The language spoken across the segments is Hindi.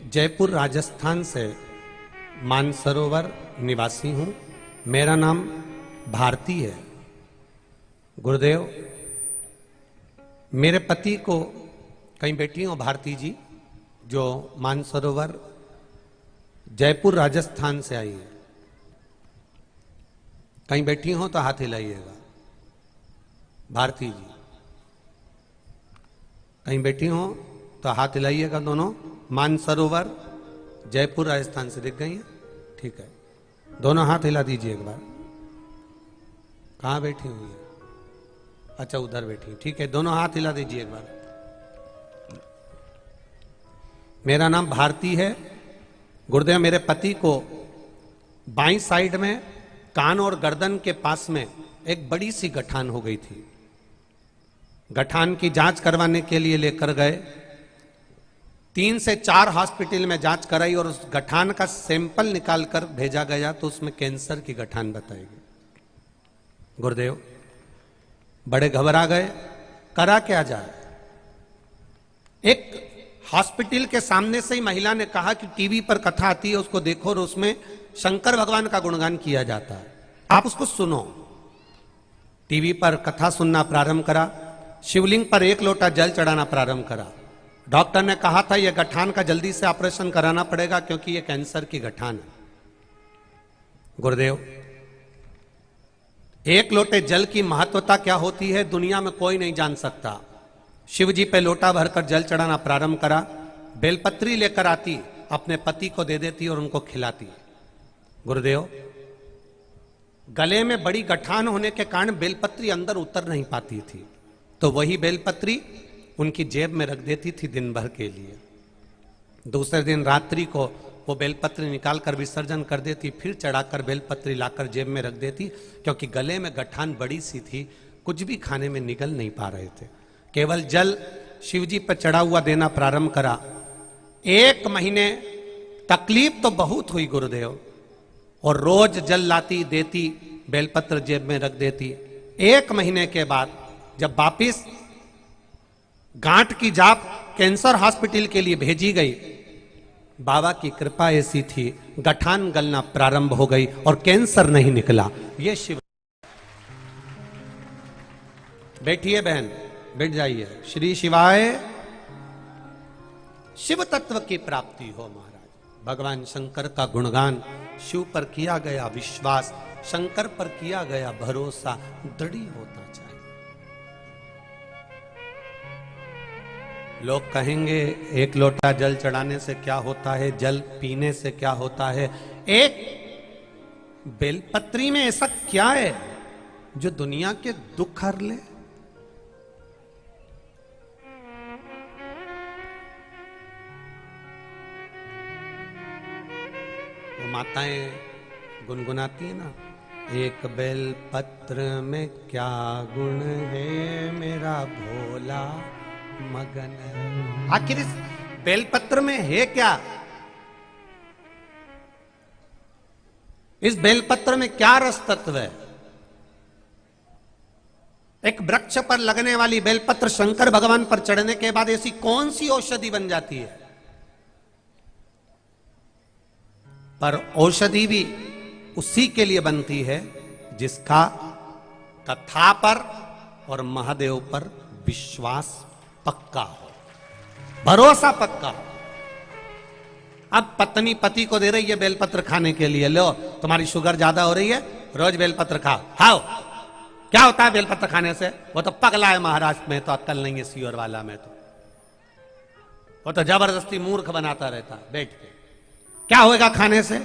जयपुर राजस्थान से मानसरोवर निवासी हूं। मेरा नाम भारती है। गुरुदेव, मेरे पति को कहीं बैठी हो भारती जी, जो मानसरोवर जयपुर राजस्थान से आई है। कहीं बैठी हो तो हाथ हिलाइएगा। भारती जी कहीं बैठी हो तो हाथ हिलाइएगा दोनों। मानसरोवर जयपुर राजस्थान से दिख गई है? ठीक है, दोनों हाथ हिला दीजिए एक बार। कहाँ बैठी हुई है? अच्छा, उधर बैठी। ठीक है, दोनों हाथ हिला दीजिए एक बार। मेरा नाम भारती है। गुरुदेव, मेरे पति को बाईं साइड में कान और गर्दन के पास में एक बड़ी सी गठान हो गई थी। गठान की जांच करवाने के लिए लेकर गए। 3 से 4 हॉस्पिटल में जांच कराई और उस गठान का सैंपल निकालकर भेजा गया तो उसमें कैंसर की गठान बताई गई। गुरुदेव, बड़े घबरा गए। करा क्या जाए? एक हॉस्पिटल के सामने से ही महिला ने कहा कि टीवी पर कथा आती है, उसको देखो और उसमें शंकर भगवान का गुणगान किया जाता है, आप उसको सुनो। टीवी पर कथा सुनना प्रारंभ करा। शिवलिंग पर 1 लोटा जल चढ़ाना प्रारंभ करा। डॉक्टर ने कहा था यह गठान का जल्दी से ऑपरेशन कराना पड़ेगा क्योंकि यह कैंसर की गठान है। गुरुदेव, 1 लोटे जल की महत्वता क्या होती है दुनिया में कोई नहीं जान सकता। शिव जी पे लोटा भरकर जल चढ़ाना प्रारंभ करा। बेलपत्री लेकर आती, अपने पति को दे देती और उनको खिलाती। गुरुदेव, गले में बड़ी गठान होने के कारण बेलपत्री अंदर उतर नहीं पाती थी, तो वही बेलपत्री उनकी जेब में रख देती थी दिन भर के लिए। दूसरे दिन रात्रि को वो बेलपत्री निकालकर विसर्जन कर देती, फिर चढ़ाकर बेलपत्री लाकर जेब में रख देती, क्योंकि गले में गठान बड़ी सी थी, कुछ भी खाने में निगल नहीं पा रहे थे। केवल जल शिवजी पर चढ़ा हुआ देना प्रारंभ करा। 1 महीने तकलीफ तो बहुत हुई गुरुदेव, और रोज जल लाती, देती, बेलपत्र जेब में रख देती। 1 महीने के बाद जब वापिस गांठ की जाप कैंसर हॉस्पिटल के लिए भेजी गई, बाबा की कृपा ऐसी थी, गठान गलना प्रारंभ हो गई और कैंसर नहीं निकला। ये शिव। बैठिए बहन, बैठ जाइए। श्री शिवाय। शिव तत्व की प्राप्ति हो महाराज। भगवान शंकर का गुणगान, शिव पर किया गया विश्वास, शंकर पर किया गया भरोसा दृढ़ होता चाहिए। लोग कहेंगे 1 लोटा जल चढ़ाने से क्या होता है, जल पीने से क्या होता है। एक बेलपत्री में ऐसा क्या है जो दुनिया के दुख हर ले? माताएं गुनगुनाती है ना, एक बेल पत्र में क्या गुण है, मेरा भोला मगन है। आखिर इस बेलपत्र में है क्या? इस बेलपत्र में क्या रस तत्व है? एक वृक्ष पर लगने वाली बेलपत्र शंकर भगवान पर चढ़ने के बाद ऐसी कौन सी औषधि बन जाती है? पर औषधि भी उसी के लिए बनती है जिसका कथा पर और महादेव पर विश्वास पक्का हो, भरोसा पक्का हो। अब पत्नी पति को दे रही है बेलपत्र खाने के लिए, लो तुम्हारी शुगर ज्यादा हो रही है, रोज बेलपत्र खाओ। खाओ, क्या होता है बेलपत्र खाने से? वो तो पगला है, महाराष्ट्र में तो अक्कल नहीं है, सीवर वाला में तो वो तो जबरदस्ती मूर्ख बनाता रहता है बैठ के। क्या होएगा खाने से?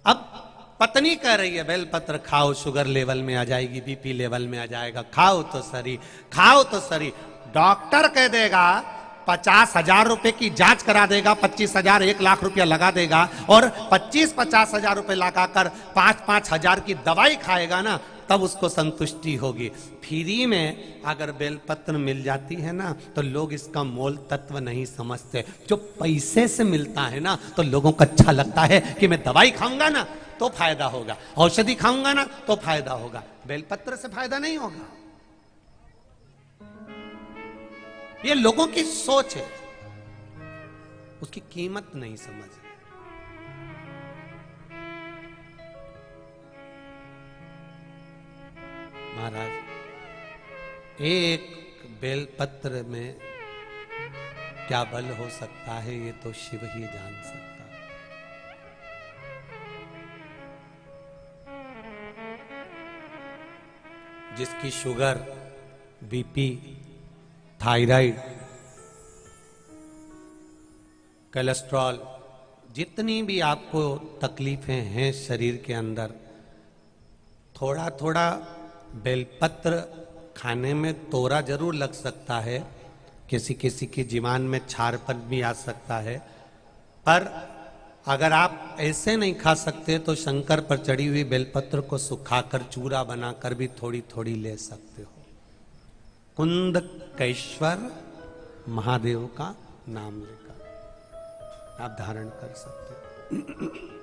अब पत्नी कह रही है बेलपत्र खाओ, शुगर लेवल में आ जाएगी, बीपी लेवल में आ जाएगा, खाओ तो सरी, खाओ तो सरी। डॉक्टर कह देगा 50,000 रुपए की जांच करा देगा, 25,000 1 लाख रुपया लगा देगा, और 25-50 हजार रुपए लगाकर 5-5 हजार की दवाई खाएगा ना, तब उसको संतुष्टि होगी। फ्री में अगर बेलपत्र मिल जाती है ना, तो लोग इसका मोल तत्व नहीं समझते। जो पैसे से मिलता है ना, तो लोगों को अच्छा लगता है कि मैं दवाई खाऊंगा ना तो फायदा होगा, औषधि खाऊंगा ना तो फायदा होगा, बेलपत्र से फायदा नहीं होगा। ये लोगों की सोच है। उसकी कीमत नहीं समझ रहे। महाराज, एक बेलपत्र में क्या बल हो सकता है ये तो शिव ही जान सकता है। जिसकी शुगर, बीपी, थायराइड, कोलेस्ट्रॉल, जितनी भी आपको तकलीफें हैं शरीर के अंदर, थोड़ा थोड़ा बेलपत्र खाने में तोरा जरूर लग सकता है, किसी किसी की जीवान में छारपन भी आ सकता है, पर अगर आप ऐसे नहीं खा सकते तो शंकर पर चढ़ी हुई बेलपत्र को सुखाकर चूरा बनाकर भी थोड़ी थोड़ी ले सकते हो। कुंदकेश्वर महादेव का नाम लेकर आप धारण कर सकते हो।